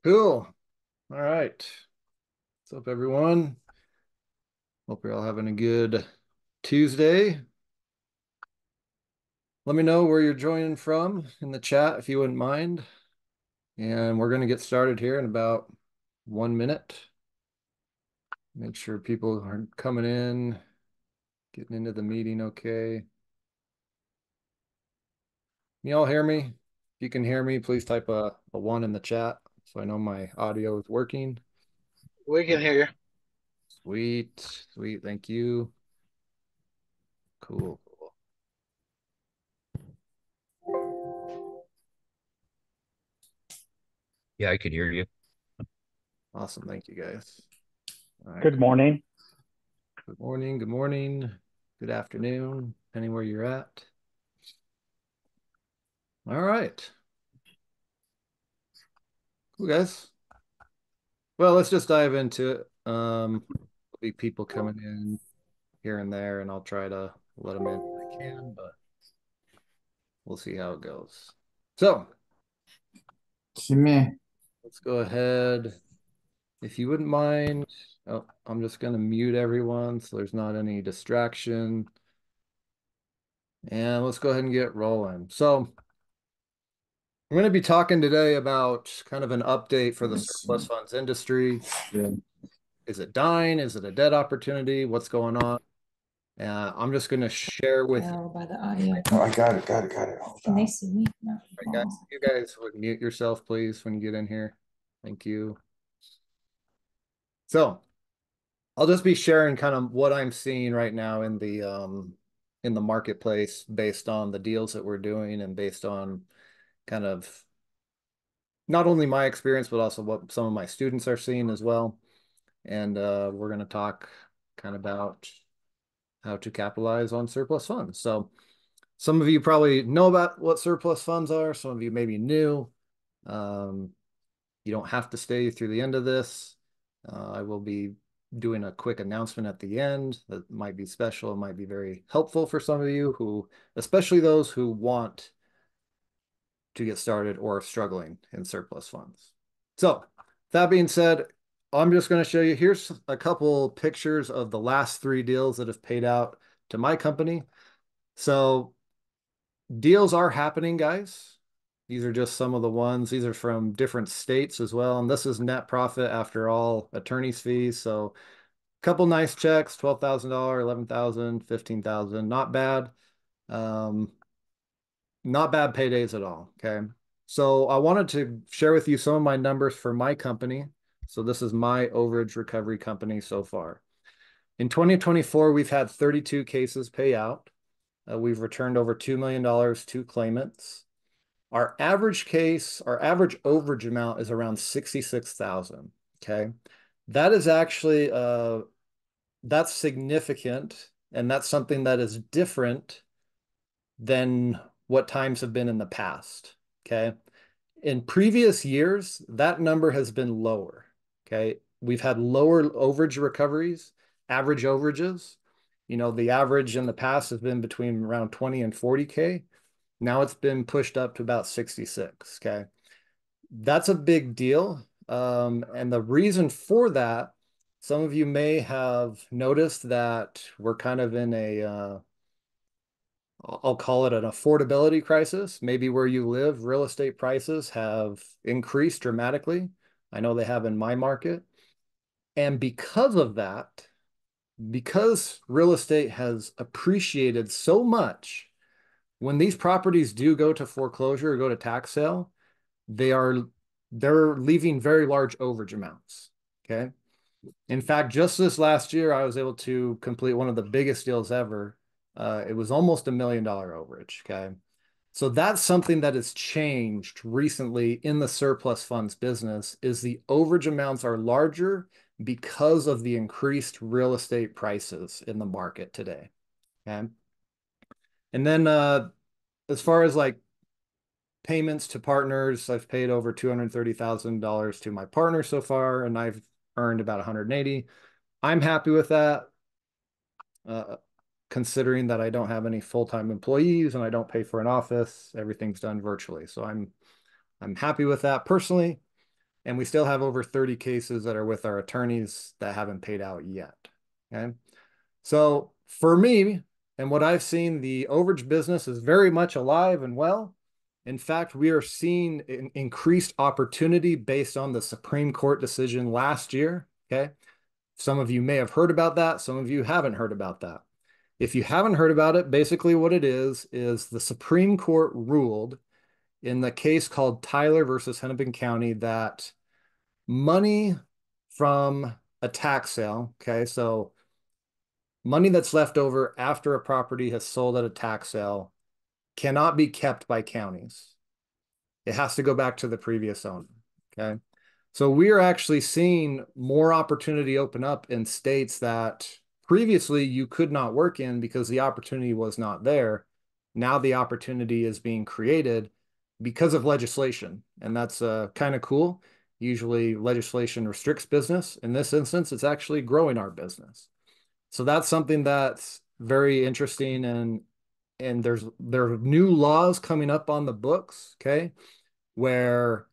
Cool. All right. What's up, everyone? Hope you're all having a good Tuesday. Let me know where you're joining from in the chat if you wouldn't mind. And we're going to get started here in about 1 minute. Make sure people are coming in, getting into the meeting okay. Can you all hear me? If you can hear me, please type a one in the chat so I know my audio is working. We can hear you. Sweet, sweet. Thank you. Cool. Yeah, I could hear you. Awesome. Thank you, guys. All right. Good morning. Good morning. Good morning. Good afternoon, depending where you're at. All right. Cool, guys. Well, let's just dive into it. There'll be people coming in here and there, and I'll try to let them in if I can, but we'll see how it goes. So Jimmy, let's go ahead. If you wouldn't mind, oh, I'm just going to mute everyone so there's not any distraction. And let's go ahead and get rolling. So I'm going to be talking today about kind of an update for the surplus funds industry. yeah. Is it dying? Is it a dead opportunity? What's going on? I'm just going to share with you. By the audio. No, I got it. Hold Can they on. see me? No. Right, guys, you guys would mute yourself, please, when you get in here. Thank you. So I'll just be sharing kind of what I'm seeing right now in the marketplace based on the deals that we're doing and based on kind of not only my experience, but also what some of my students are seeing as well. And we're going to talk kind of about how to capitalize on surplus funds. So some of you probably know about what surplus funds are. Some of you may be new. You don't have to stay through the end of this. I will be doing a quick announcement at the end that might be special. It might be very helpful for some of you who, especially those who want to get started or are struggling in surplus funds. So that being said, I'm just going to show you, here's a couple pictures of the last 3 deals that have paid out to my company. So deals are happening, guys. These are just some of the ones. These are from different states as well. And this is net profit after all attorney's fees. So a couple nice checks, $12,000, $11,000, $15,000. Not bad. Not bad paydays at all. Okay. So I wanted to share with you some of my numbers for my company. So this is my overage recovery company so far. In 2024, we've had 32 cases pay out. We've returned over $2 million to claimants. Our average case, our average overage amount is around 66,000. Okay. That is actually, that's significant. And that's something that is different than what times have been in the past. Okay. In previous years, that number has been lower. Okay. We've had lower overage recoveries, average overages. You know, the average in the past has been between around 20 and 40K. Now it's been pushed up to about 66. Okay. That's a big deal. And the reason for that, some of you may have noticed that we're kind of in a, I'll call it an affordability crisis. Maybe where you live, real estate prices have increased dramatically. I know they have in my market. And because of that, because real estate has appreciated so much, when these properties do go to foreclosure or go to tax sale, they're leaving very large overage amounts. Okay. In fact, just this last year, I was able to complete one of the biggest deals ever. It was almost $1 million overage. Okay. So that's something that has changed recently in the surplus funds business is the overage amounts are larger because of the increased real estate prices in the market today. Okay. And then as far as like payments to partners, I've paid over $230,000 to my partner so far, and I've earned about 180. I'm happy with that, considering that I don't have any full-time employees and I don't pay for an office. Everything's done virtually, so I'm happy with that personally. And we still have over 30 cases that are with our attorneys that haven't paid out yet. Okay. So for me and what I've seen, the overage business is very much alive and well. In fact, we are seeing an increased opportunity based on the Supreme Court decision last year. Okay. Some of you may have heard about that. Some of you haven't heard about that. If you haven't heard about it, basically what it is the Supreme Court ruled in the case called Tyler versus Hennepin County that money from a tax sale, okay, so money that's left over after a property has sold at a tax sale cannot be kept by counties. It has to go back to the previous owner, okay? So we are actually seeing more opportunity open up in states that previously you could not work in because the opportunity was not there. Now the opportunity is being created because of legislation, and that's kind of cool. Usually legislation restricts business. In this instance, it's actually growing our business. So that's something that's very interesting, and there are new laws coming up on the books, okay, where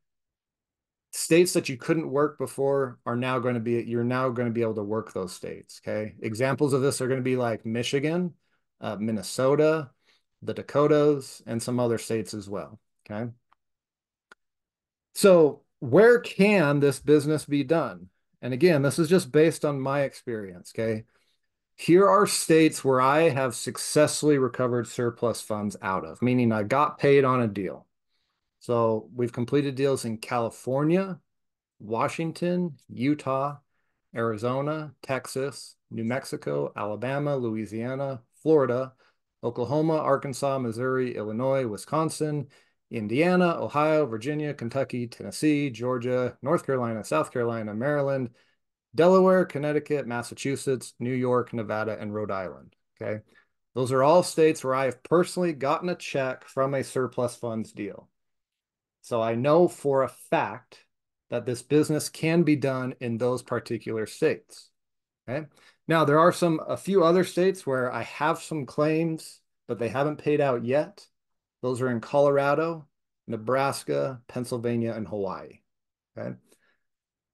states that you couldn't work before are now going to be, you're now going to be able to work those states. Okay. Examples of this are going to be like Michigan, Minnesota, the Dakotas, and some other states as well. Okay. So where can this business be done? And again, this is just based on my experience. Okay. Here are states where I have successfully recovered surplus funds out of, meaning I got paid on a deal. So we've completed deals in California, Washington, Utah, Arizona, Texas, New Mexico, Alabama, Louisiana, Florida, Oklahoma, Arkansas, Missouri, Illinois, Wisconsin, Indiana, Ohio, Virginia, Kentucky, Tennessee, Georgia, North Carolina, South Carolina, Maryland, Delaware, Connecticut, Massachusetts, New York, Nevada, and Rhode Island. Okay. Those are all states where I have personally gotten a check from a surplus funds deal. So I know for a fact that this business can be done in those particular states. Okay. Now there are a few other states where I have some claims, but they haven't paid out yet. Those are in Colorado, Nebraska, Pennsylvania, and Hawaii. Okay.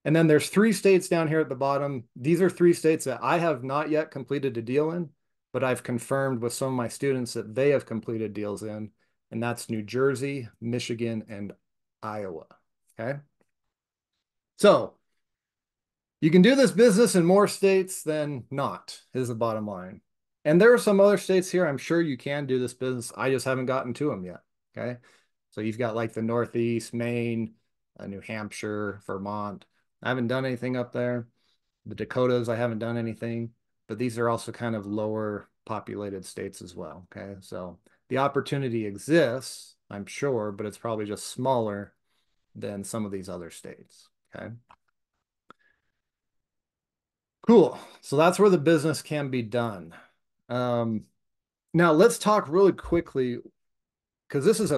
And then there's 3 states down here at the bottom. These are 3 states that I have not yet completed a deal in, but I've confirmed with some of my students that they have completed deals in, and that's New Jersey, Michigan, and Iowa. Okay. So you can do this business in more states than not, is the bottom line. And there are some other states here I'm sure you can do this business. I just haven't gotten to them yet. Okay. So you've got like the Northeast, Maine, New Hampshire, Vermont. I haven't done anything up there. The Dakotas, I haven't done anything, but these are also kind of lower populated states as well. Okay. So the opportunity exists, I'm sure, but it's probably just smaller than some of these other states. Okay. Cool. So that's where the business can be done. Um, Now let's talk really quickly because this is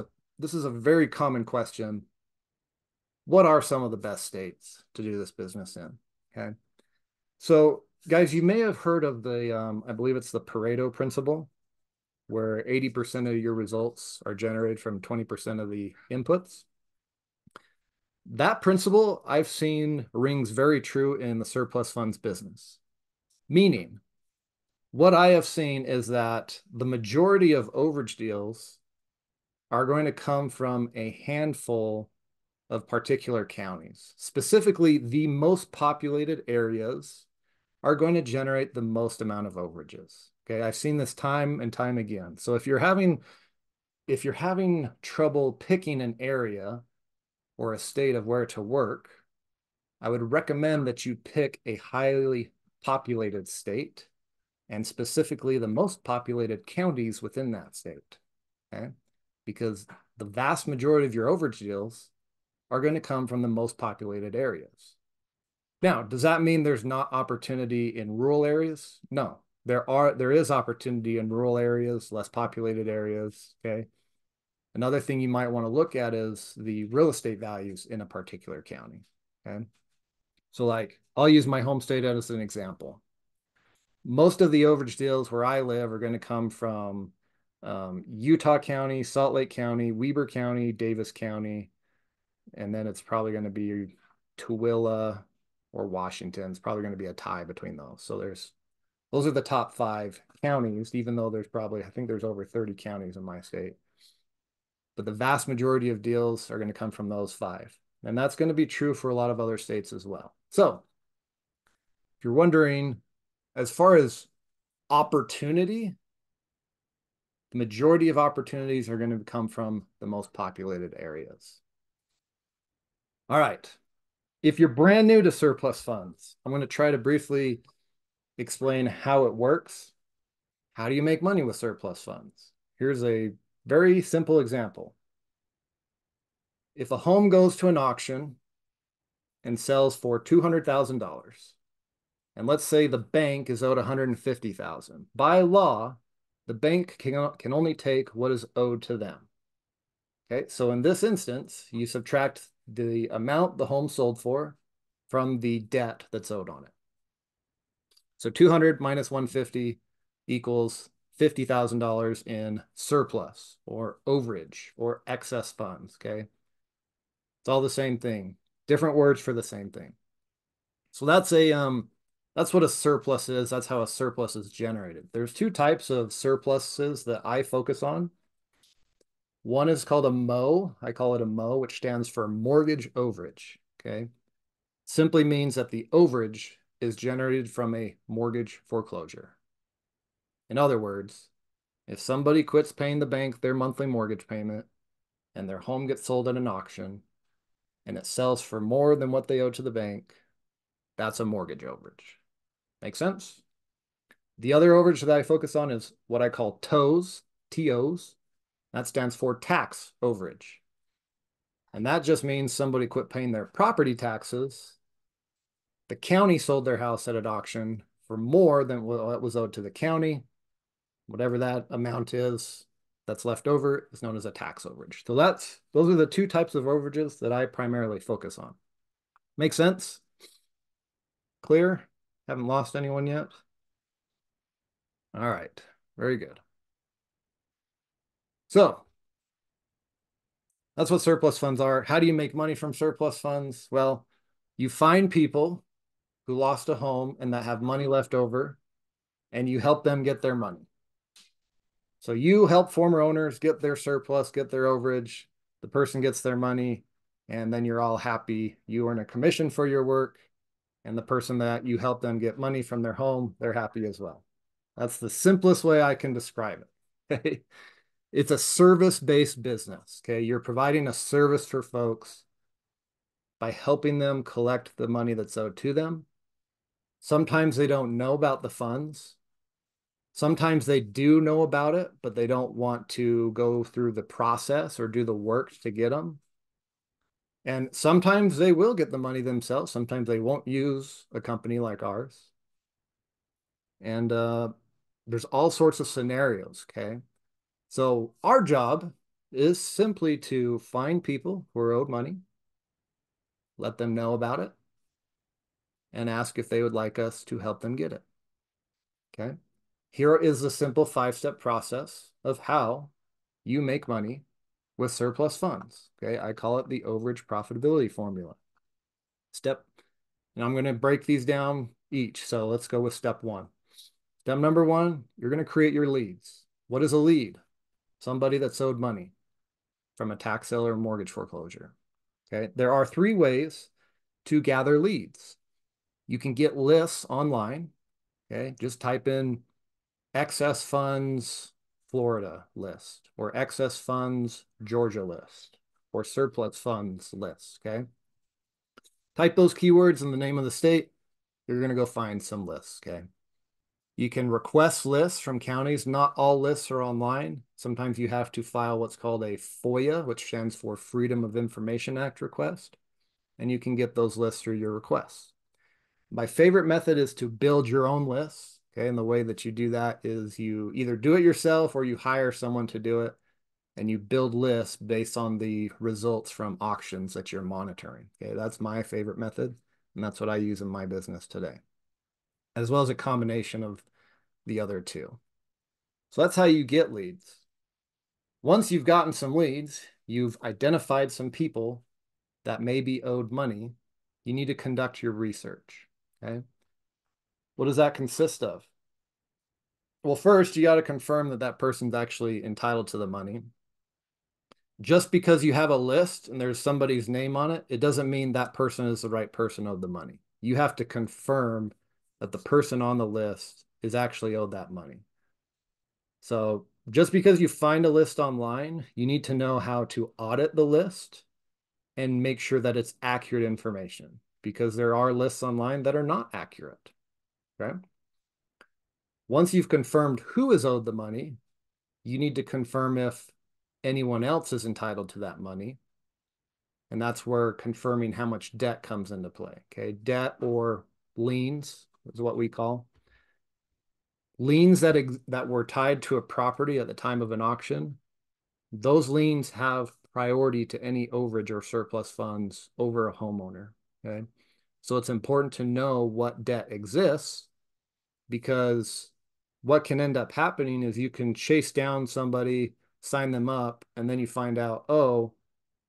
a very common question. What are some of the best states to do this business in? Okay. So guys, you may have heard of I believe it's the Pareto principle, where 80% of your results are generated from 20% of the inputs. That principle I've seen rings very true in the surplus funds business, meaning what I have seen is that the majority of overage deals are going to come from a handful of particular counties. Specifically, the most populated areas are going to generate the most amount of overages. Okay, I've seen this time and time again. So if you're having trouble picking an area or a state of where to work, I would recommend that you pick a highly populated state and specifically the most populated counties within that state. Okay, because the vast majority of your overage deals are going to come from the most populated areas. Now, does that mean there's not opportunity in rural areas? No, there is opportunity in rural areas, less populated areas. Okay. Another thing you might want to look at is the real estate values in a particular county. Okay. So like I'll use my home state as an example. Most of the overage deals where I live are going to come from Utah County, Salt Lake County, Weber County, Davis County, and then it's probably going to be Tooele, or Washington. It's probably going to be a tie between those. So those are the top 5 counties, even though there's probably, I think there's over 30 counties in my state. But the vast majority of deals are going to come from those 5. And that's going to be true for a lot of other states as well. So if you're wondering, as far as opportunity, the majority of opportunities are going to come from the most populated areas. All right. If you're brand new to surplus funds, I'm going to try to briefly explain how it works. How do you make money with surplus funds? Here's a very simple example. If a home goes to an auction and sells for $200,000, and let's say the bank is owed $150,000, by law, the bank can only take what is owed to them. Okay, so in this instance, you subtract the amount the home sold for from the debt that's owed on it. So 200 minus 150 equals $50,000 in surplus or overage or excess funds, okay? It's all the same thing, different words for the same thing. So that's what a surplus is. That's how a surplus is generated. There's 2 types of surpluses that I focus on. One is called a MO. I call it a MO, which stands for mortgage overage, okay? Simply means that the overage is generated from a mortgage foreclosure. In other words, if somebody quits paying the bank their monthly mortgage payment and their home gets sold at an auction and it sells for more than what they owe to the bank, that's a mortgage overage. Make sense? The other overage that I focus on is what I call TOS, TOs. That stands for tax overage. And that just means somebody quit paying their property taxes. The county sold their house at an auction for more than what was owed to the county. Whatever that amount is that's left over is known as a tax overage. So those are the 2 types of overages that I primarily focus on. Make sense? Clear? Haven't lost anyone yet? All right, very good. So that's what surplus funds are. How do you make money from surplus funds? Well, you find people who lost a home and that have money left over, and you help them get their money. So you help former owners get their surplus, get their overage, the person gets their money, and then you're all happy. You earn a commission for your work, and the person that you help them get money from their home, they're happy as well. That's the simplest way I can describe it. Okay? It's a service-based business. Okay, you're providing a service for folks by helping them collect the money that's owed to them. Sometimes they don't know about the funds. Sometimes they do know about it, but they don't want to go through the process or do the work to get them. And sometimes they will get the money themselves. Sometimes they won't use a company like ours. And there's all sorts of scenarios, okay? So our job is simply to find people who are owed money, let them know about it, and ask if they would like us to help them get it, okay? Here is the simple 5-step process of how you make money with surplus funds, okay? I call it the overage profitability formula. And I'm going to break these down each. So let's go with step 1. Step number 1, you're going to create your leads. What is a lead? Somebody that's owed money from a tax sale or mortgage foreclosure. Okay, there are 3 ways to gather leads. You can get lists online. Okay, just type in excess funds Florida list or excess funds Georgia list or surplus funds list. Okay, type those keywords in the name of the state. You're going to go find some lists. Okay. You can request lists from counties. Not all lists are online. Sometimes you have to file what's called a FOIA, which stands for Freedom of Information Act request, and you can get those lists through your requests. My favorite method is to build your own lists, okay? And the way that you do that is you either do it yourself or you hire someone to do it, and you build lists based on the results from auctions that you're monitoring, okay? That's my favorite method, and that's what I use in my business today, as well as a combination of the other 2. So that's how you get leads. Once you've gotten some leads, you've identified some people that may be owed money, you need to conduct your research. Okay. What does that consist of? Well, first, you got to confirm that that person's actually entitled to the money. Just because you have a list and there's somebody's name on it, it doesn't mean that person is the right person owed the money. You have to confirm that the person on the list is actually owed that money. So just because you find a list online, you need to know how to audit the list and make sure that it's accurate information, because there are lists online that are not accurate. Okay. Once you've confirmed who is owed the money, you need to confirm if anyone else is entitled to that money. And that's where confirming how much debt comes into play. Okay. Debt or liens is what we call. Liens that were tied to a property at the time of an auction, those liens have priority to any overage or surplus funds over a homeowner. Okay. So it's important to know what debt exists, because what can end up happening is you can chase down somebody, sign them up, and then you find out, oh,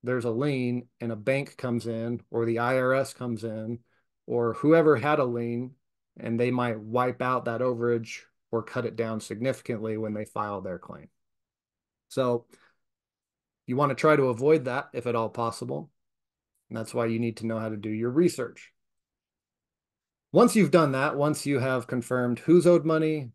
there's a lien, and a bank comes in or the IRS comes in or whoever had a lien, and they might wipe out that overage or cut it down significantly when they file their claim. So you want to try to avoid that if at all possible. And that's why you need to know how to do your research. Once you've done that, once you have confirmed who's owed money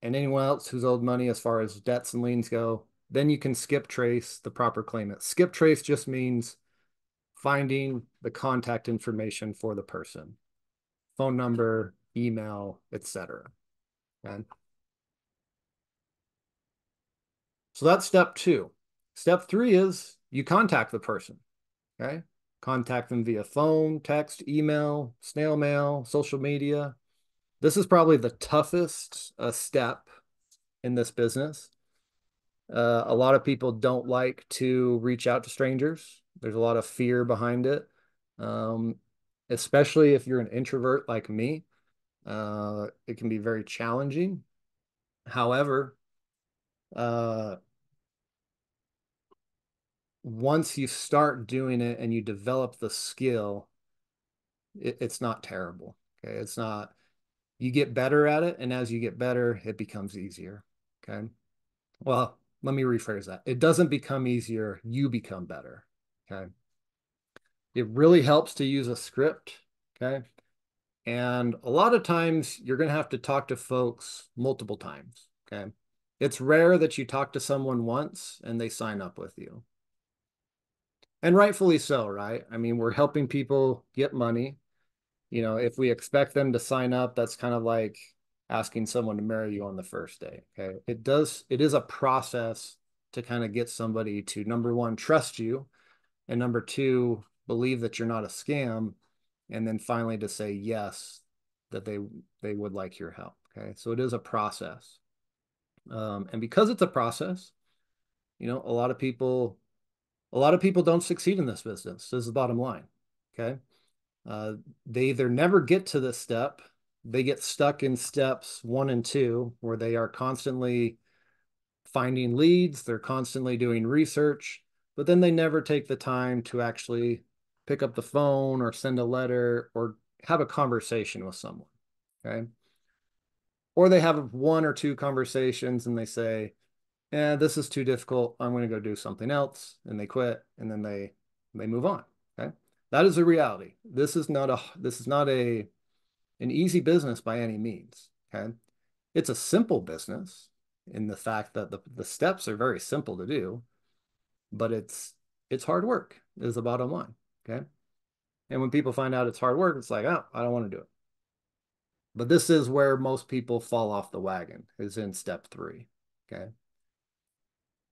and anyone else who's owed money as far as debts and liens go, then you can skip trace the proper claimant. Skip trace just means finding the contact information for the person, phone number, email, etc. Okay. So that's step 2. Step 3 is you contact the person. Okay. Contact them via phone, text, email, snail mail, social media. This is probably the toughest step in this business. A lot of people don't like to reach out to strangers. There's a lot of fear behind it, um, especially if you're an introvert like me. It can be very challenging. However, uh, once you start doing it and you develop the skill, it's not terrible. Okay. It's not, you get better at it. And as you get better, it becomes easier. Okay. Well, let me rephrase that. It doesn't become easier. You become better. Okay. It really helps to use a script. Okay. And a lot of times you're going to have to talk to folks multiple times. Okay. It's rare that you talk to someone once and they sign up with you. And rightfully so, right? I mean, we're helping people get money. You know, if we expect them to sign up, that's kind of like asking someone to marry you on the first day. Okay. It is a process to kind of get somebody to, number one, trust you, and number two, believe that you're not a scam, and then finally to say yes, that they would like your help. Okay. So it is a process. And because it's a process, you know, a lot of people don't succeed in this business. This is the bottom line. Okay. Uh, they either never get to this step, they get stuck in steps 1 and 2, where they are constantly finding leads, they're constantly doing research, but then they never take the time to actually pick up the phone or send a letter or have a conversation with someone. Okay. Or they have 1 or 2 conversations and they say, this is too difficult. I'm going to go do something else. And they quit, and then they move on. Okay. That is the reality. This is not an easy business by any means. Okay. It's a simple business in the fact that the steps are very simple to do, but it's hard work is the bottom line. Okay. And when people find out it's hard work, it's like, oh, I don't want to do it. But this is where most people fall off the wagon, is in step 3. Okay.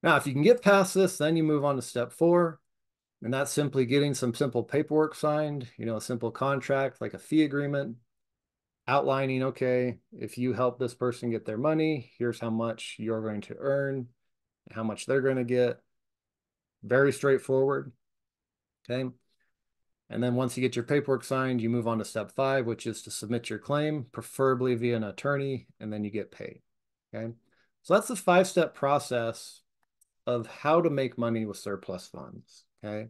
Now, if you can get past this, then you move on to step 4. And that's simply getting some simple paperwork signed, you know, a simple contract like a fee agreement, outlining, okay, if you help this person get their money, here's how much you're going to earn, how much they're going to get. Very straightforward. Okay. And then once you get your paperwork signed, you move on to step 5, which is to submit your claim, preferably via an attorney, and then you get paid. Okay. So that's the 5-step process of how to make money with surplus funds. Okay.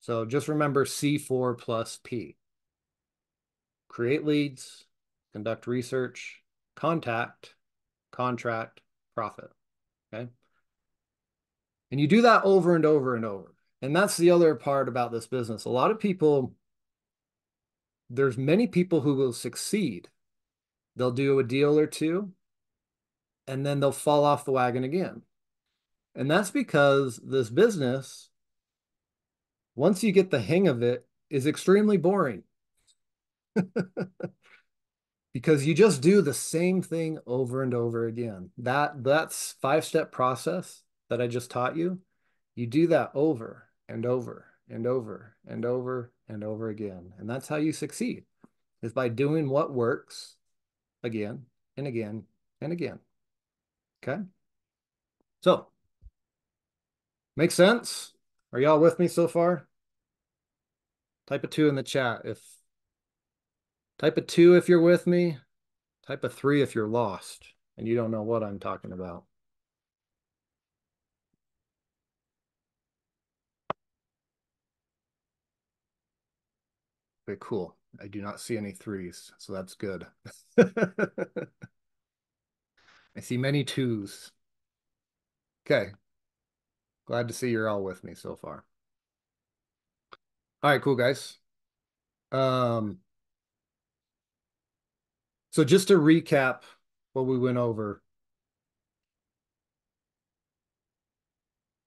So just remember C4 plus P. Create leads, conduct research, contact, contract, profit. Okay. And you do that over and over and over. And that's the other part about this business. A lot of people, there's many people who will succeed. They'll do a deal or two, and then they'll fall off the wagon again. And that's because this business, once you get the hang of it, is extremely boring because you just do the same thing over and over again. That's five-step process that I just taught you. You do that over and over and over and over and over again. And that's how you succeed, is by doing what works again and again and again. Okay. So, makes sense? Are y'all with me so far? Type a two in the chat if type a two if you're with me. Type a three if you're lost and you don't know what I'm talking about. Okay, cool. I do not see any threes, so that's good. I see many twos. Okay. Glad to see you're all with me so far. All right, cool guys. Um, so just to recap what we went over.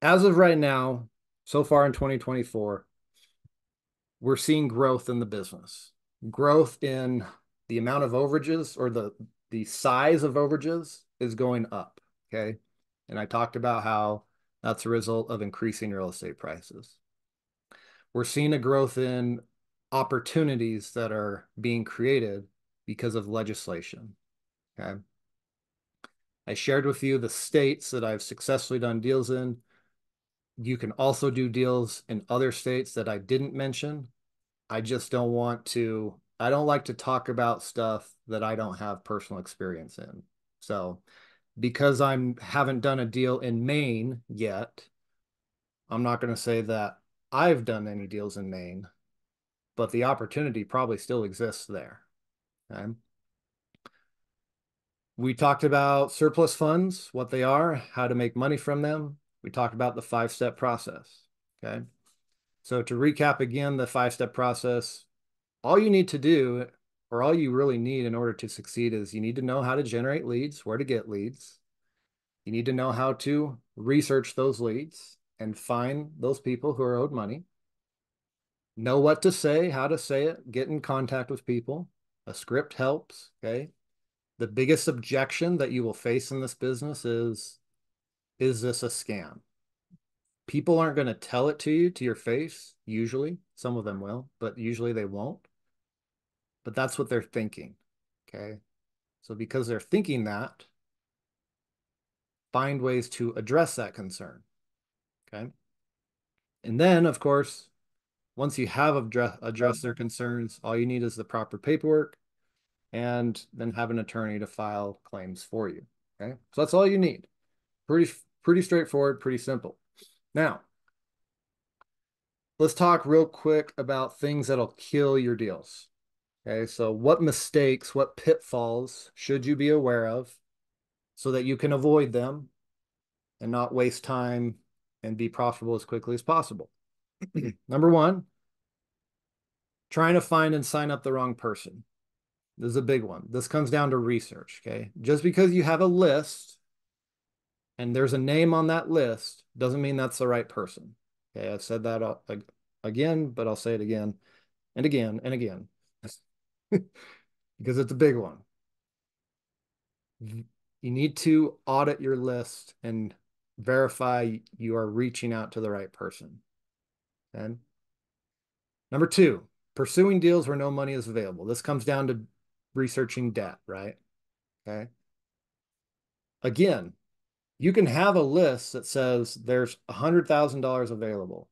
As of right now, so far in 2024, we're seeing growth in the business. Growth in the amount of overages, or the size of overages, is going up. Okay. And I talked about how that's a result of increasing real estate prices. We're seeing a growth in opportunities that are being created because of legislation. Okay. I shared with you the states that I've successfully done deals in. You can also do deals in other states that I didn't mention. I just don't want to, I don't like to talk about stuff that I don't have personal experience in. So because I haven't done a deal in Maine yet, I'm not going to say that I've done any deals in Maine, but the opportunity probably still exists there. Okay. We talked about surplus funds, what they are, how to make money from them. We talked about the five-step process. Okay. So to recap again, the five-step process, all you need to do, or all you really need in order to succeed, is you need to know how to generate leads, where to get leads. You need to know how to research those leads and find those people who are owed money. Know what to say, how to say it, get in contact with people. A script helps, okay? The biggest objection that you will face in this business is this a scam? People aren't going to tell it to you to your face, usually. Some of them will, but usually they won't. But that's what they're thinking, okay? So because they're thinking that, find ways to address that concern, okay? And then, of course, once you have addressed their concerns, all you need is the proper paperwork and then have an attorney to file claims for you, okay? So that's all you need. Pretty straightforward, pretty simple. Now, let's talk real quick about things that'll kill your deals. Okay, so what mistakes, what pitfalls should you be aware of so that you can avoid them and not waste time and be profitable as quickly as possible? Number one, trying to find and sign up the wrong person. This is a big one. This comes down to research, okay? Just because you have a list and there's a name on that list doesn't mean that's the right person. Okay, I've said that again, but I'll say it again and again and again because it's a big one. You need to audit your list and verify you are reaching out to the right person. And number two, pursuing deals where no money is available. This comes down to researching debt, right? Okay. Again, you can have a list that says there's $100,000 available.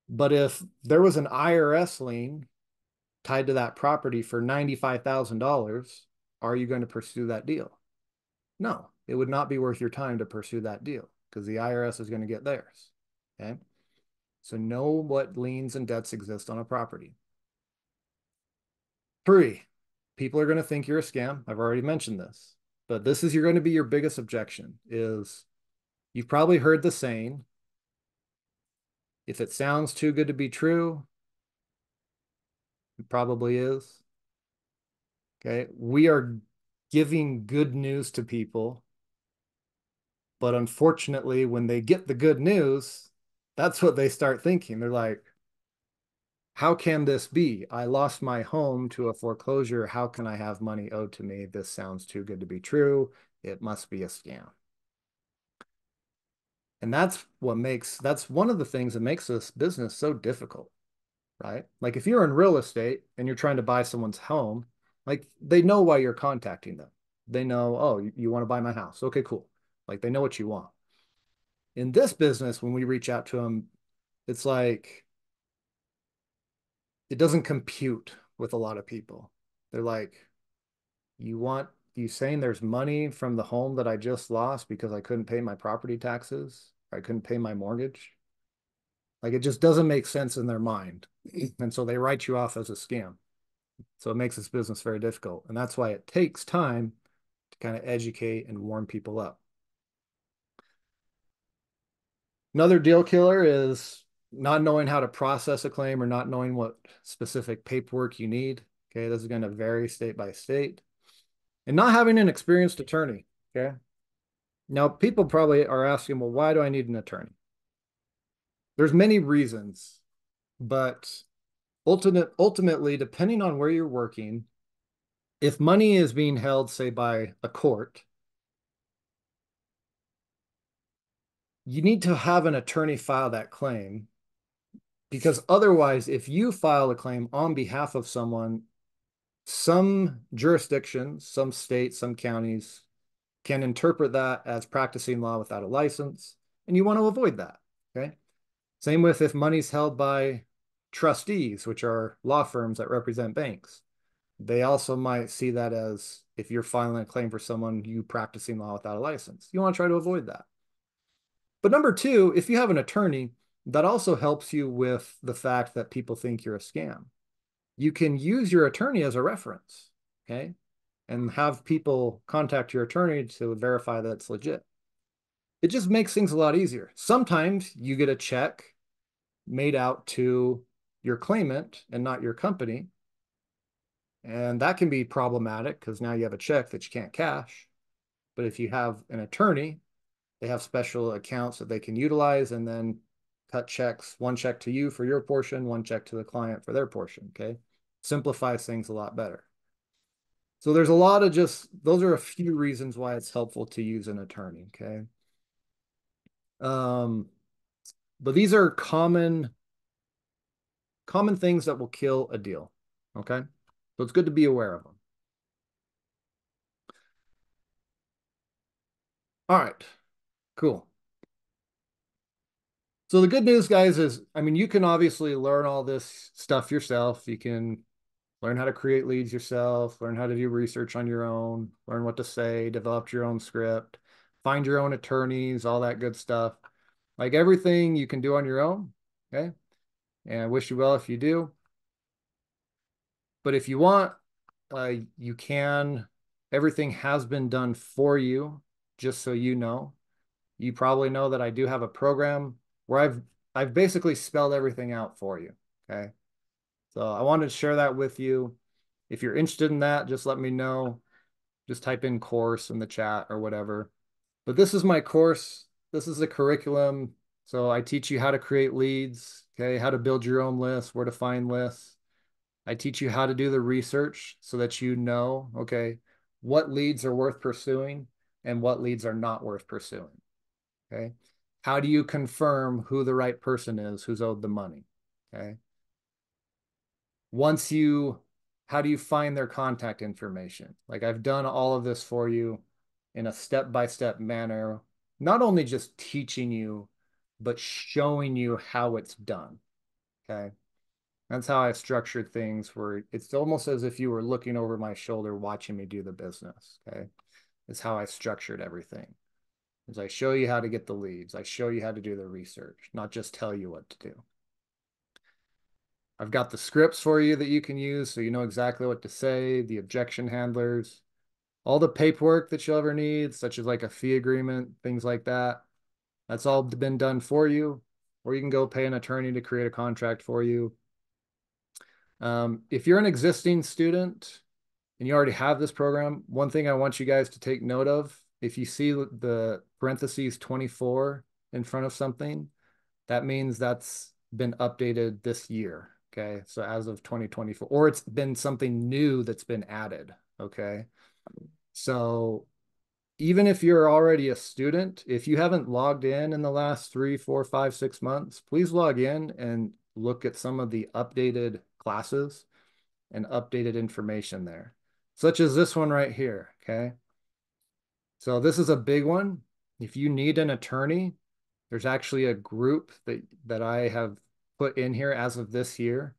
But if there was an IRS lien tied to that property for $95,000, are you going to pursue that deal? No, it would not be worth your time to pursue that deal because the IRS is going to get theirs. Okay. So know what liens and debts exist on a property. 3, people are going to think you're a scam. I've already mentioned this, but this is you're going to be your biggest objection is you've probably heard the saying, if it sounds too good to be true, it probably is. Okay. We are giving good news to people, but unfortunately, when they get the good news, that's what they start thinking. They're like, how can this be? I lost my home to a foreclosure. How can I have money owed to me? This sounds too good to be true. It must be a scam. And that's one of the things that makes this business so difficult, right? Like if you're in real estate and you're trying to buy someone's home, like they know why you're contacting them. They know, oh, you want to buy my house. Okay, cool. Like they know what you want. In this business, when we reach out to them, it's like it doesn't compute with a lot of people. They're like, you saying there's money from the home that I just lost because I couldn't pay my property taxes, or I couldn't pay my mortgage? Like it just doesn't make sense in their mind. And so they write you off as a scam. So it makes this business very difficult. And that's why it takes time to kind of educate and warm people up. Another deal killer is not knowing how to process a claim or not knowing what specific paperwork you need. Okay, this is going to vary state by state. And not having an experienced attorney. Okay. Now, people probably are asking, well, why do I need an attorney? There's many reasons, but ultimately, depending on where you're working, if money is being held, say, by a court, you need to have an attorney file that claim because otherwise, if you file a claim on behalf of someone, some jurisdictions, some states, some counties can interpret that as practicing law without a license, and you want to avoid that. Okay. Same with if money's held by trustees, which are law firms that represent banks. They also might see that as if you're filing a claim for someone, you practicing law without a license. You want to try to avoid that. But number two, if you have an attorney, that also helps you with the fact that people think you're a scam. You can use your attorney as a reference, okay? And have people contact your attorney to verify that it's legit. It just makes things a lot easier. Sometimes you get a check made out to your claimant and not your company. And that can be problematic because now you have a check that you can't cash. But if you have an attorney, they have special accounts that they can utilize and then cut checks, one check to you for your portion, one check to the client for their portion. Okay. Simplifies things a lot better. So there's a lot of those are a few reasons why it's helpful to use an attorney. Okay. Um, but these are common things that will kill a deal. Okay. So it's good to be aware of them. All right. Cool. So the good news, guys, is I mean, you can obviously learn all this stuff yourself. You can learn how to create leads yourself, learn how to do research on your own, learn what to say, develop your own script, find your own attorneys, all that good stuff. Like everything you can do on your own. Okay. And I wish you well if you do. But if you want, you can. Everything has been done for you, just so you know. You probably know that I do have a program where I've basically spelled everything out for you. Okay. So I wanted to share that with you. If you're interested in that, just let me know. Just type in course in the chat or whatever. But this is my course. This is the curriculum. So I teach you how to create leads, okay, how to build your own lists, where to find lists. I teach you how to do the research so that you know, okay, what leads are worth pursuing and what leads are not worth pursuing. Okay. How do you confirm who the right person is who's owed the money? Okay. Once you, how do you find their contact information? Like I've done all of this for you in a step-by-step manner, not only just teaching you, but showing you how it's done. Okay. That's how I structured things where it's almost as if you were looking over my shoulder watching me do the business. Okay. It's how I structured everything. Is I show you how to get the leads. I show you how to do the research, not just tell you what to do. I've got the scripts for you that you can use so you know exactly what to say, the objection handlers, all the paperwork that you'll ever need, such as like a fee agreement, things like that. That's all been done for you, or you can go pay an attorney to create a contract for you. If you're an existing student and you already have this program, one thing I want you guys to take note of, if you see the parentheses 24 in front of something, that means that's been updated this year. Okay. So as of 2024, or it's been something new that's been added. Okay. So even if you're already a student, if you haven't logged in the last 3, 4, 5, 6 months, please log in and look at some of the updated classes and updated information there, such as this one right here. Okay. So this is a big one. If you need an attorney, there's actually a group that I have put in here as of this year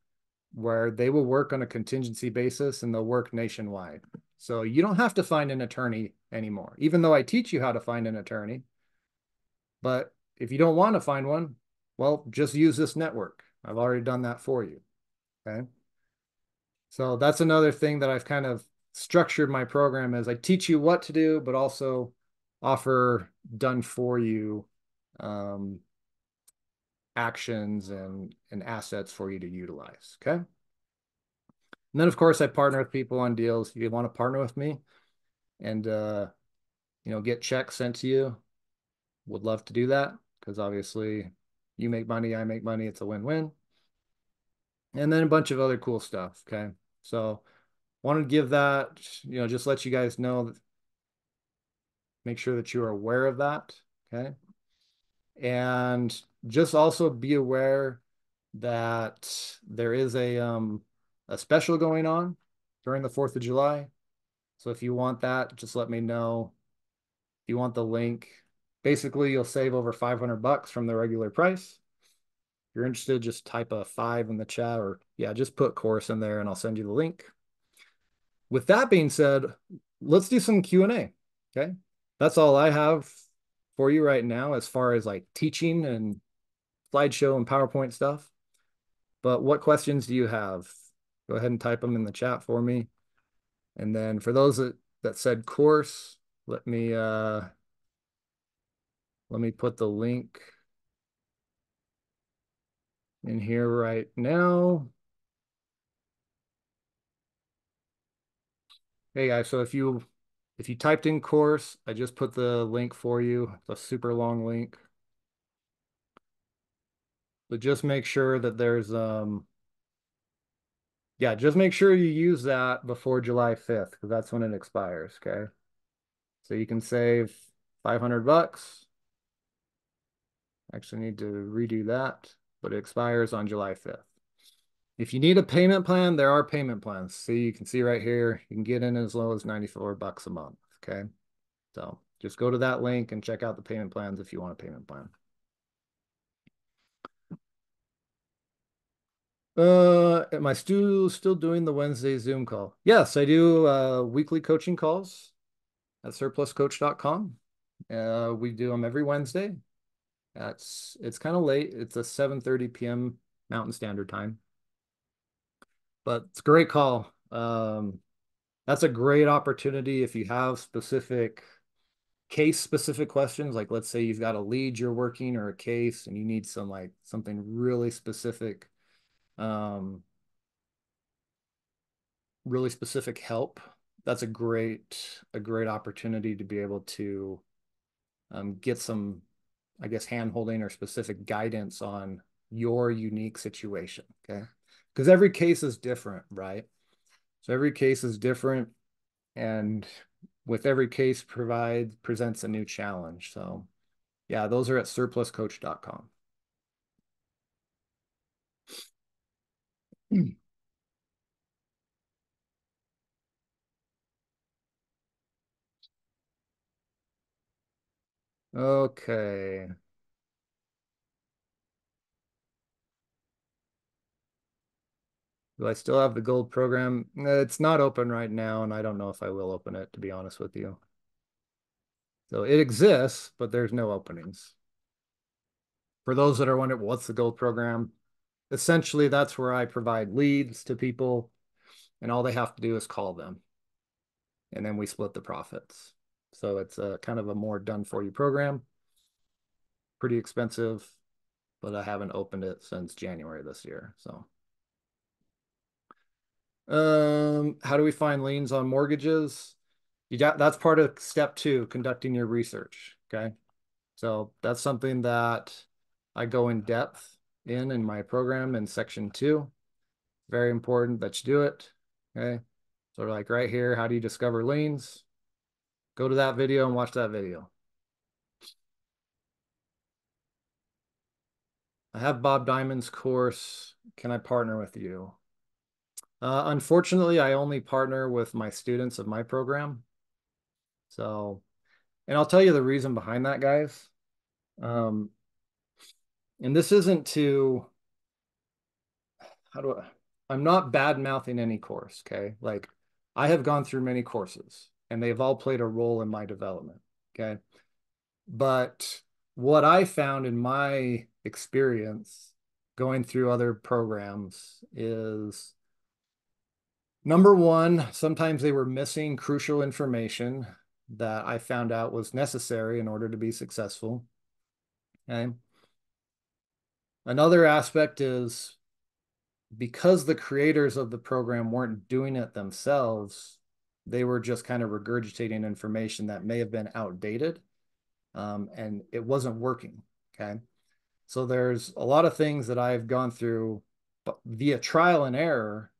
where they will work on a contingency basis and they'll work nationwide. So you don't have to find an attorney anymore, even though I teach you how to find an attorney. But if you don't want to find one, well, just use this network. I've already done that for you. Okay. So that's another thing that I've kind of structured my program as I teach you what to do, but also offer done for you um, actions and assets for you to utilize. Okay. And then of course I partner with people on deals. If you want to partner with me and get checks sent to you, would love to do that because obviously you make money, I make money, it's a win-win. And then a bunch of other cool stuff. Okay. So wanted to give that, just let you guys know, make sure that you are aware of that. Okay. And just also be aware that there is a special going on during the 4th of July. So if you want that, just let me know. If you want the link, basically you'll save over $500 from the regular price. If you're interested, just type a 5 in the chat, or yeah, just put course in there and I'll send you the link. With that being said, let's do some Q&A. Okay. That's all I have for you right now as far as like teaching and slideshow and PowerPoint stuff. But what questions do you have? Go ahead and type them in the chat for me. And then for those that said course, let me put the link in here right now. Hey guys, so if you typed in course, I just put the link for you. It's a super long link. But just make sure that there's yeah, just make sure you use that before July 5th because that's when it expires, okay? So you can save $500. Actually need to redo that, but it expires on July 5th. If you need a payment plan, there are payment plans. See, you can see right here, you can get in as low as $94 a month, okay? So just go to that link and check out the payment plans if you want a payment plan. Am I still doing the Wednesday Zoom call? Yes, I do weekly coaching calls at surpluscoach.com. We do them every Wednesday. It's kind of late. It's a 7:30 p.m. Mountain Standard Time. But it's a great call. That's a great opportunity if you have case-specific questions. Like let's say you've got a lead you're working or a case and you need something really specific, um, really specific help. That's a great opportunity to be able to get some, I guess, hand-holding or specific guidance on your unique situation. Okay. Because every case is different, right? So every case is different, and with every case presents a new challenge. So yeah, those are at surpluscoach.com. Okay. Do I still have the gold program? It's not open right now, and I don't know if I will open it, to be honest with you. So it exists, but there's no openings. For those that are wondering, what's the gold program? essentially that's where I provide leads to people, and all they have to do is call them, and then we split the profits. So it's a kind of a more done for you program. Pretty expensive, but I haven't opened it since January this year. So, how do we find liens on mortgages? That's part of step two, conducting your research. Okay. So that's something that I go in depth in my program in section two. Very important that you do it. Okay. So like right here, how do you discover liens? Go to that video and watch that video. I have Bob Diamond's course. Can I partner with you? Unfortunately, I only partner with my students of my program. So, and I'll tell you the reason behind that, guys. Um, and this isn't to, how do I'm not bad mouthing any course, okay? Like I have gone through many courses and they've all played a role in my development, okay? But what I found in my experience going through other programs is number one, sometimes they were missing crucial information that I found out was necessary in order to be successful. Okay. Another aspect is because the creators of the program weren't doing it themselves, they were just kind of regurgitating information that may have been outdated, and it wasn't working. Okay. So there's a lot of things that I've gone through via trial and error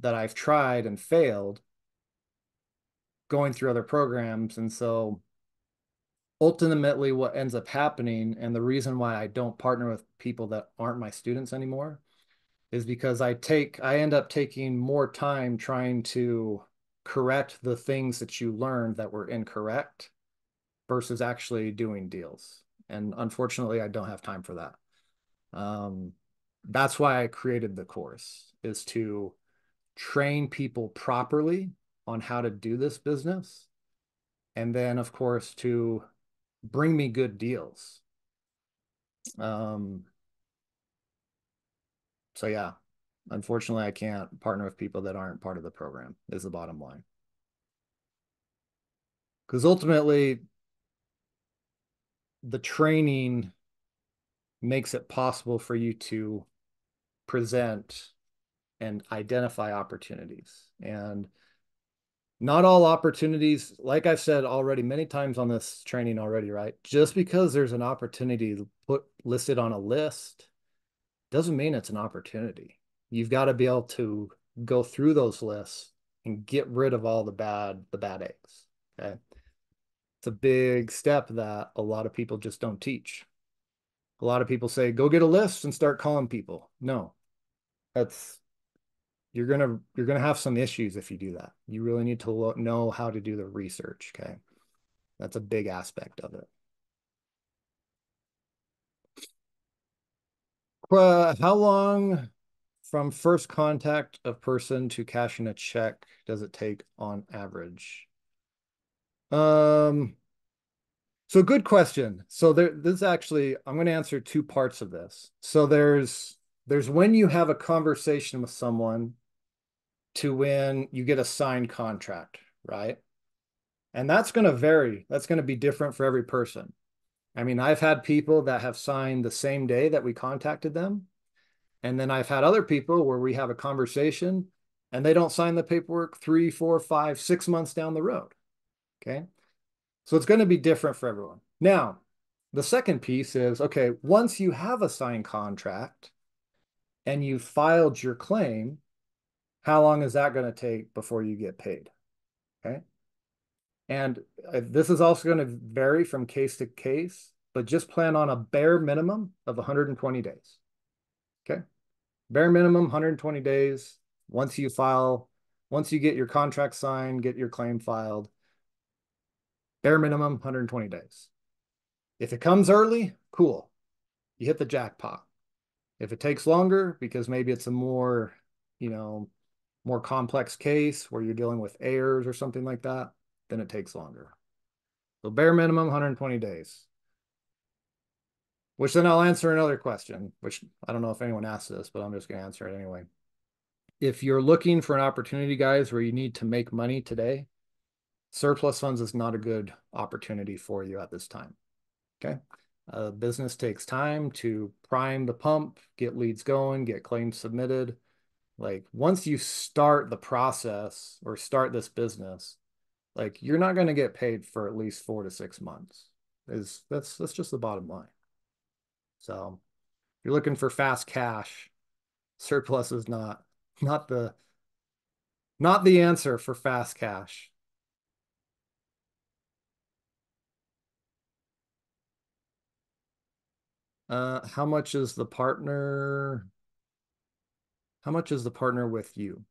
that I've tried and failed going through other programs. And so ultimately what ends up happening, and the reason why I don't partner with people that aren't my students anymore, is because I end up taking more time trying to correct the things that you learned that were incorrect versus actually doing deals. And unfortunately, I don't have time for that. Um, that's why I created the course, is to train people properly on how to do this business. And then, of course, to bring me good deals. Um, so yeah, unfortunately, I can't partner with people that aren't part of the program, is the bottom line. Because ultimately, the training makes it possible for you to present and identify opportunities. And not all opportunities, like I've said already many times on this training already, right? Just because there's an opportunity put listed on a list doesn't mean it's an opportunity. You've got to be able to go through those lists and get rid of all the bad eggs. Okay. It's a big step that a lot of people just don't teach. A lot of people say, go get a list and start calling people. No, that's you're gonna have some issues if you do that. You really need to know how to do the research. Okay. That's a big aspect of it. How long from first contact of person to cashing a check does it take on average? Um, so good question. So this is actually, I'm going to answer two parts of this. So there's when you have a conversation with someone to when you get a signed contract, right? And that's going to vary. That's going to be different for every person. I mean, I've had people that have signed the same day that we contacted them. And then I've had other people where we have a conversation and they don't sign the paperwork 3, 4, 5, 6 months down the road. Okay. So it's going to be different for everyone. Now, the second piece is, okay, once you have a signed contract and you filed your claim, how long is that going to take before you get paid? Okay. And this is also going to vary from case to case, but just plan on a bare minimum of 120 days. Okay. Bare minimum 120 days. Once you file, once you get your contract signed, get your claim filed, bare minimum 120 days. If it comes early, cool. You hit the jackpot. If it takes longer because maybe it's a more, you know, more complex case where you're dealing with heirs or something like that, then it takes longer. So bare minimum 120 days. Which then I'll answer another question, which I don't know if anyone asked this, but I'm just going to answer it anyway. If you're looking for an opportunity, guys, where you need to make money today, surplus funds is not a good opportunity for you at this time. Okay. Business takes time to prime the pump, get leads going, get claims submitted. Like once you start the process or start this business, like you're not going to get paid for at least 4 to 6 months. That's just the bottom line. So if you're looking for fast cash, surplus is not the not the answer for fast cash. How much is the partner? How much is the partner with you?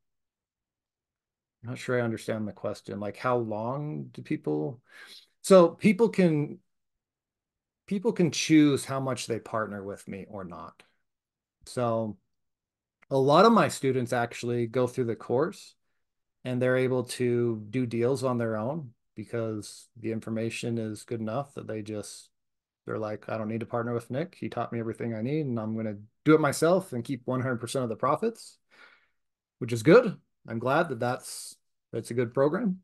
I'm not sure I understand the question. Like, how long do people? So people can choose how much they partner with me or not. So a lot of my students actually go through the course and they're able to do deals on their own because the information is good enough that they're like, I don't need to partner with Nick. He taught me everything I need, and I'm going to do it myself and keep 100% of the profits, which is good. I'm glad that that's a good program.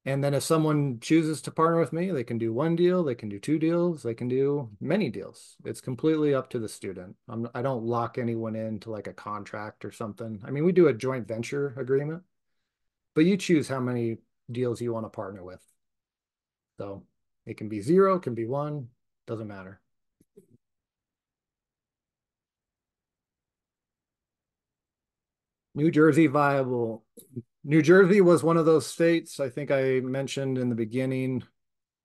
And then if someone chooses to partner with me, they can do one deal, they can do two deals, they can do many deals. It's completely up to the student. I don't lock anyone into like a contract or something. I mean, we do a joint venture agreement, but you choose how many deals you want to partner with. So it can be zero, it can be one, doesn't matter. New Jersey viable. New Jersey was one of those states I think I mentioned in the beginning.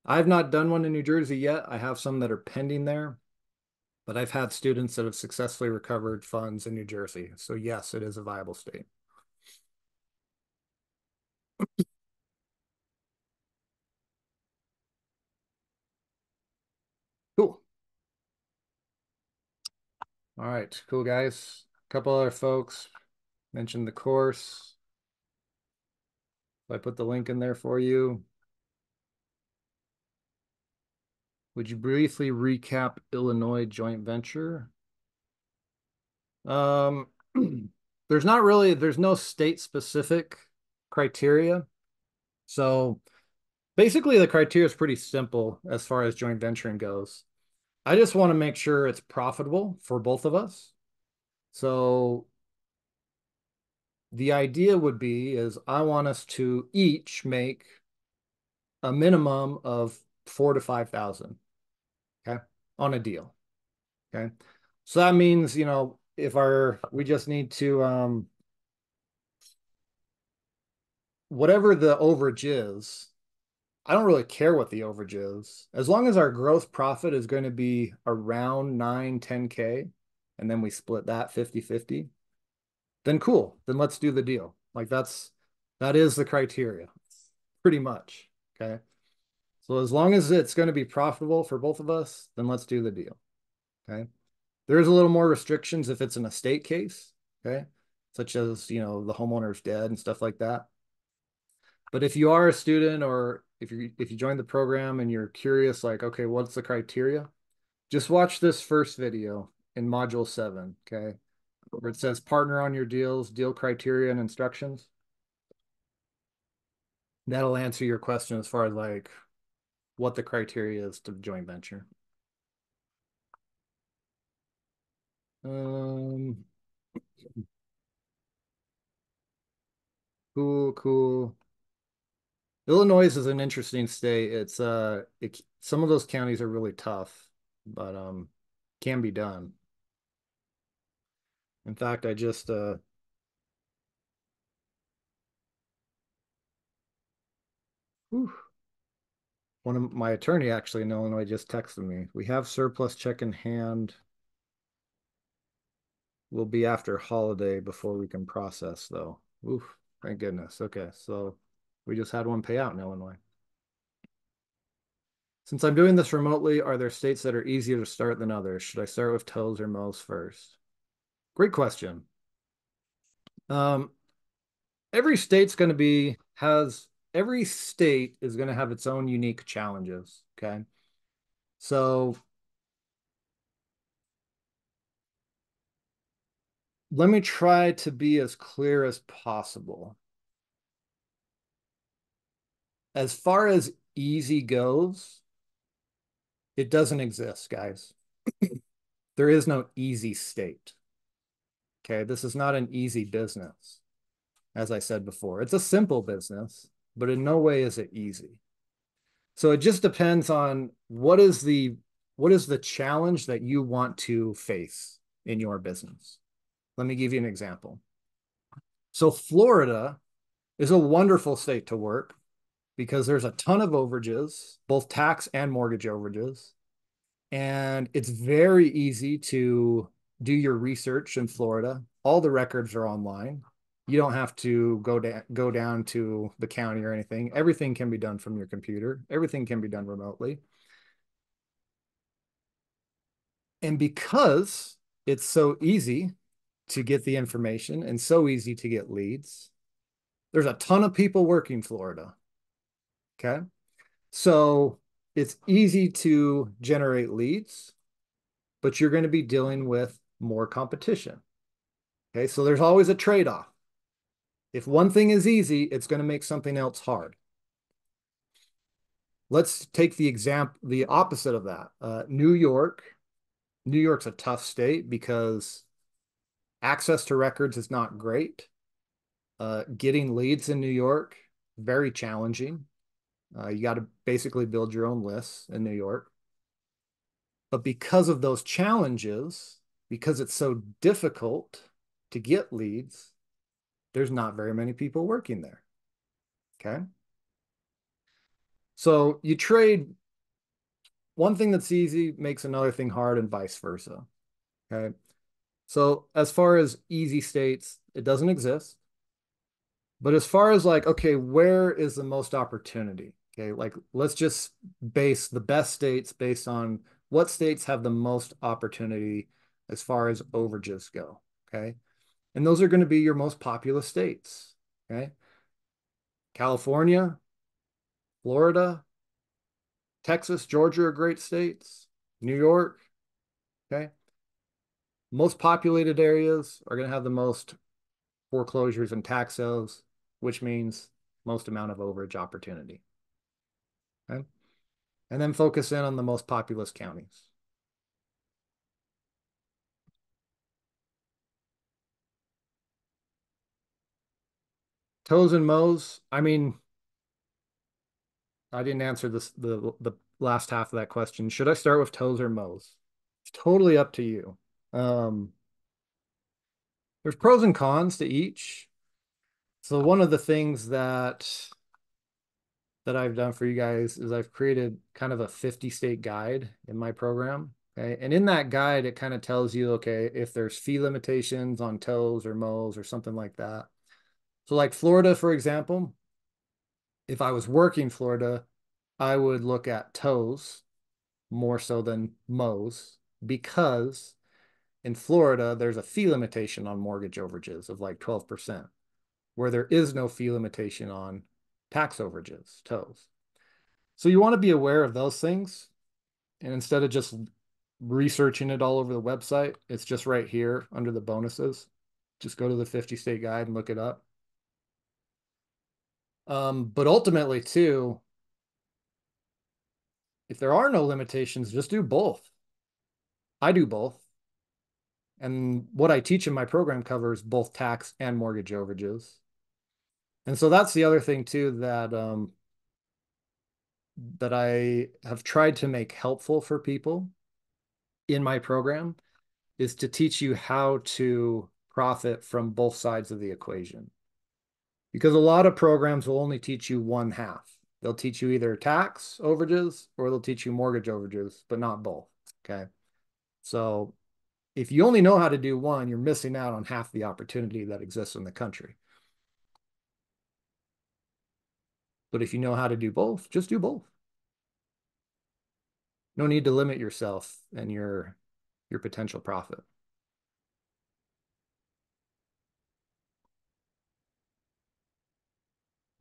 I've not done one in New Jersey yet. I have some that are pending there, but I've had students that have successfully recovered funds in New Jersey. So yes, it is a viable state. Cool. All right, cool guys. A couple other folks mentioned the course. I put the link in there for you. Would you briefly recap Illinois joint venture? Um, there's no state specific criteria. So basically the criteria is pretty simple as far as joint venturing goes. I just want to make sure it's profitable for both of us. So the idea would be is I want us to each make a minimum of 4 to 5 thousand, okay, on a deal. Okay. So that means, if we just need to whatever the overage is, I don't really care what the overage is. As long as our gross profit is going to be around 9, 10K, and then we split that 50-50, then cool. Then let's do the deal. Like that is the criteria, pretty much. Okay. So as long as it's going to be profitable for both of us, then let's do the deal. Okay. There's a little more restrictions if it's an estate case. Okay. Such as, the homeowner's dead and stuff like that. But if you are a student or if you join the program and you're curious, like, okay, what's the criteria? Just watch this first video in module 7, okay? Where it says partner on your deals, deal criteria and instructions. That'll answer your question as far as like what the criteria is to joint venture. Um, cool. Illinois is an interesting state. Some of those counties are really tough, but can be done. In fact, I just whew, one of my attorney actually in Illinois just texted me. We have surplus check in hand. Will be after holiday before we can process though. Oof, thank goodness. Okay, so we just had one pay out in Illinois. Since I'm doing this remotely, are there states that are easier to start than others? Should I start with TOES or MOES first? Great question. Um, every state is going to have its own unique challenges. Okay. So let me try to be as clear as possible. As far as easy goes, it doesn't exist, guys. There is no easy state. Okay, this is not an easy business. As I said before, it's a simple business, but in no way is it easy. So it just depends on what is the challenge that you want to face in your business. Let me give you an example. So Florida is a wonderful state to work because there's a ton of overages, both tax and mortgage overages. And it's very easy to do your research in Florida. All the records are online. You don't have to go down to the county or anything. Everything can be done from your computer. Everything can be done remotely. And because it's so easy to get the information and so easy to get leads, there's a ton of people working Florida. Okay. So it's easy to generate leads, but you're going to be dealing with more competition. Okay. So there's always a trade-off. If one thing is easy, it's going to make something else hard. Let's take the opposite of that. New York. New York's a tough state because access to records is not great. Getting leads in New York, very challenging. You got to basically build your own lists in New York. But because of those challenges, because it's so difficult to get leads, there's not very many people working there. Okay. So you trade one thing that's easy makes another thing hard and vice versa. Okay. So as far as easy states, it doesn't exist. But as far as like, okay, where is the most opportunity? Okay, like let's just base the best states based on what states have the most opportunity as far as overages go. Okay. And those are going to be your most populous states. Okay. California, Florida, Texas, Georgia are great states. New York. Okay. Most populated areas are going to have the most foreclosures and tax sales, which means most amount of overage opportunity. Okay. And then focus in on the most populous counties. Toes and mows. I mean, I didn't answer the last half of that question. Should I start with toes or mows? It's totally up to you. Um, there's pros and cons to each. So one of the things that I've done for you guys is I've created kind of a 50 state guide in my program. Okay. And in that guide, it kind of tells you, okay, if there's fee limitations on toes or mows or something like that. So like Florida, for example, if I was working Florida, I would look at toes more so than mows because in Florida, there's a fee limitation on mortgage overages of like 12%, where there is no fee limitation on tax overages, toes. So you want to be aware of those things. And instead of just researching it all over the website, it's just right here under the bonuses. Just go to the 50 state guide and look it up. But ultimately, too, if there are no limitations, just do both. I do both. And what I teach in my program covers both tax and mortgage overages. And so that's the other thing too that I have tried to make helpful for people in my program is to teach you how to profit from both sides of the equation. Because a lot of programs will only teach you one half. They'll teach you either tax overages or they'll teach you mortgage overages, but not both. Okay. So if you only know how to do one, you're missing out on half the opportunity that exists in the country. But if you know how to do both, just do both. No need to limit yourself and your potential profit.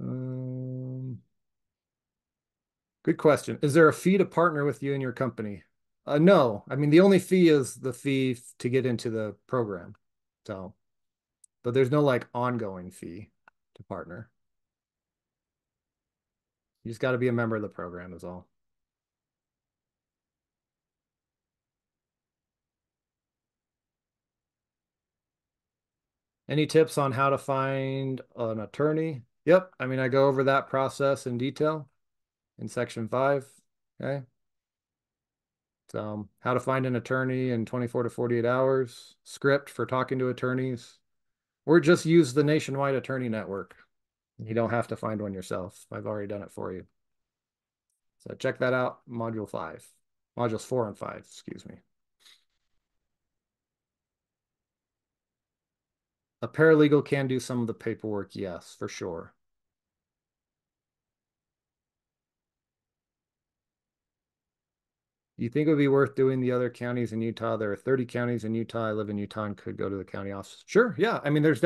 Um, Good question. Is there a fee to partner with you in your company? No. I mean, the only fee is the fee to get into the program. So but there's no like ongoing fee to partner. You just got to be a member of the program is all. Any tips on how to find an attorney? Yep. I mean, I go over that process in detail in section 5. Okay. So, how to find an attorney in 24 to 48 hours, script for talking to attorneys, or just use the Nationwide Attorney Network. You don't have to find one yourself. I've already done it for you. So, check that out, module 5, modules 4 and 5, excuse me. A paralegal can do some of the paperwork, yes, for sure. You think it would be worth doing the other counties in Utah? There are 30 counties in Utah. I live in Utah and could go to the county office. Sure. Yeah. I mean, I've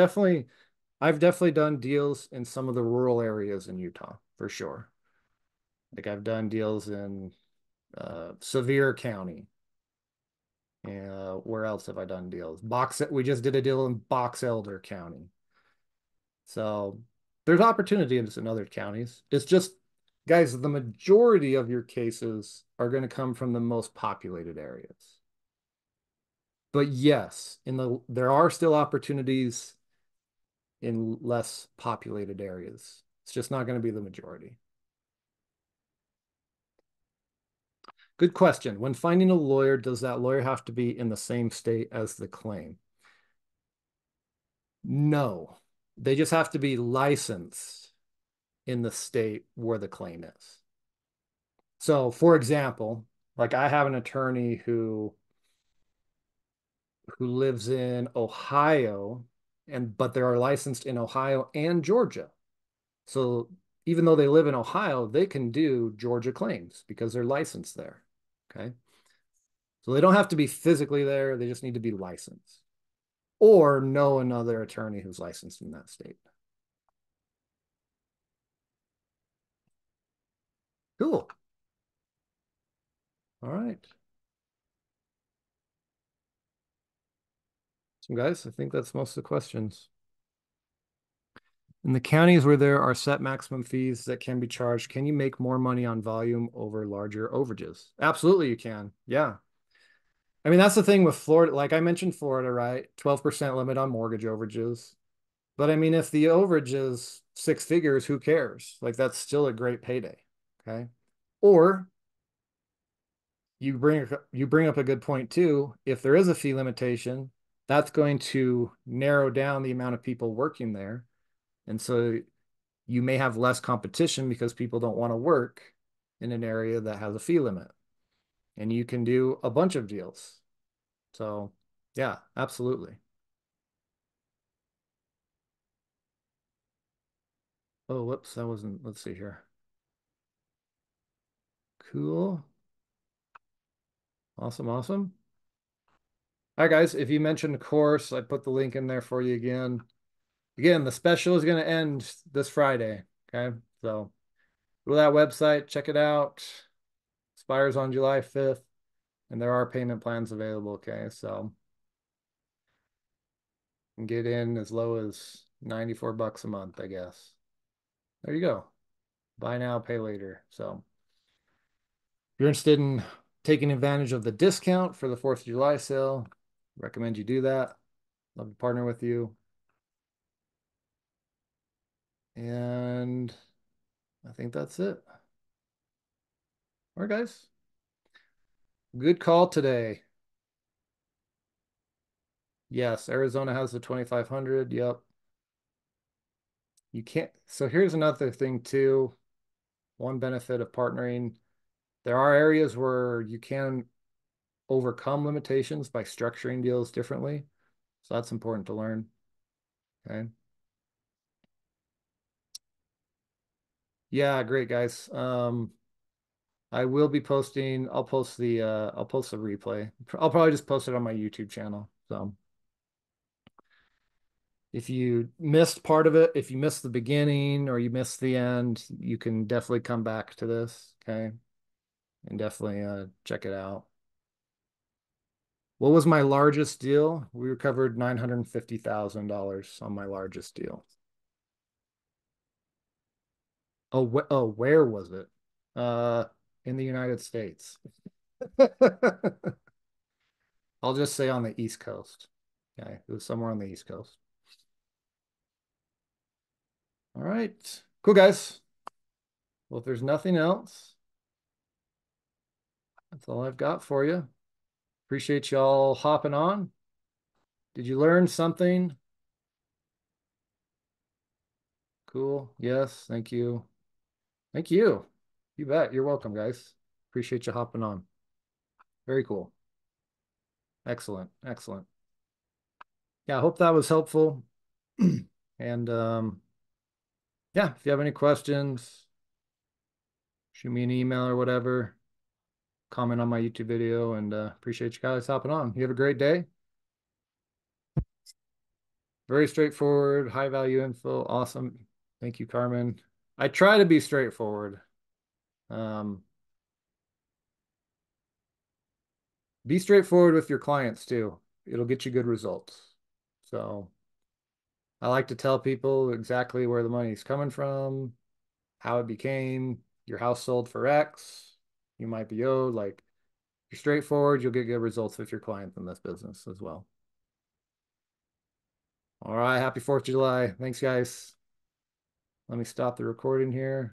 definitely done deals in some of the rural areas in Utah for sure. Like I've done deals in Sevier County. Where else have I done deals? We just did a deal in Box Elder County. So there's opportunities in other counties. It's just, guys, the majority of your cases are going to come from the most populated areas. But yes, there are still opportunities in less populated areas. It's just not going to be the majority. Good question. When finding a lawyer, does that lawyer have to be in the same state as the claim? No, they just have to be licensed in the state where the claim is. So, for example, like I have an attorney who lives in Ohio but they are licensed in Ohio and Georgia. So even though they live in Ohio, they can do Georgia claims because they're licensed there. Okay. So they don't have to be physically there, they just need to be licensed or know another attorney who's licensed in that state. Cool. All right. So guys, I think that's most of the questions. In the counties where there are set maximum fees that can be charged, can you make more money on volume over larger overages? Absolutely, you can. Yeah. I mean, that's the thing with Florida. Like I mentioned, Florida, right? 12% limit on mortgage overages. But I mean, if the overage is 6 figures, who cares? Like that's still a great payday. Okay. Or you bring up a good point too. If there is a fee limitation, that's going to narrow down the amount of people working there. And so you may have less competition because people don't want to work in an area that has a fee limit. And you can do a bunch of deals. So, yeah, absolutely. Oh, whoops, that wasn't, let's see here. Cool. Awesome, awesome. All right, guys, if you mentioned the course, I put the link in there for you again. Again, the special is going to end this Friday. Okay. So go to that website, check it out. Expires on July 5th, and there are payment plans available. Okay. So you can get in as low as 94 bucks a month, I guess. There you go. Buy now, pay later. So if you're interested in taking advantage of the discount for the 4th of July sale, recommend you do that. Love to partner with you. And I think that's it. All right, guys. Good call today. Yes, Arizona has the 2500. Yep. You can't. So here's another thing too. One benefit of partnering. There are areas where you can overcome limitations by structuring deals differently. So that's important to learn. Okay. Yeah, great guys. I will be posting, I'll post the replay. I'll probably just post it on my YouTube channel. So if you missed part of it, if you missed the beginning or you missed the end, you can definitely come back to this, okay? And definitely check it out. What was my largest deal? We recovered $950,000 on my largest deal. Oh, where was it? Uh, in the United States. I'll just say on the East Coast. Okay, it was somewhere on the East Coast. All right, cool guys. Well, if there's nothing else, that's all I've got for you. Appreciate y'all hopping on. Did you learn something? Cool. Yes, thank you. Thank you. You bet. You're welcome, guys. Appreciate you hopping on. Very cool. Excellent. Excellent. Yeah, I hope that was helpful. And yeah, if you have any questions, shoot me an email or whatever. Comment on my YouTube video and appreciate you guys hopping on. You have a great day. Very straightforward, high value info. Awesome. Thank you, Carmen. I try to be straightforward. Um, be straightforward with your clients too. It'll get you good results. So I like to tell people exactly where the money's coming from, how it became, your house sold for X, you might be owed. Like, if you're straightforward, you'll get good results with your clients in this business as well. All right. Happy 4th of July. Thanks, guys. Let me stop the recording here.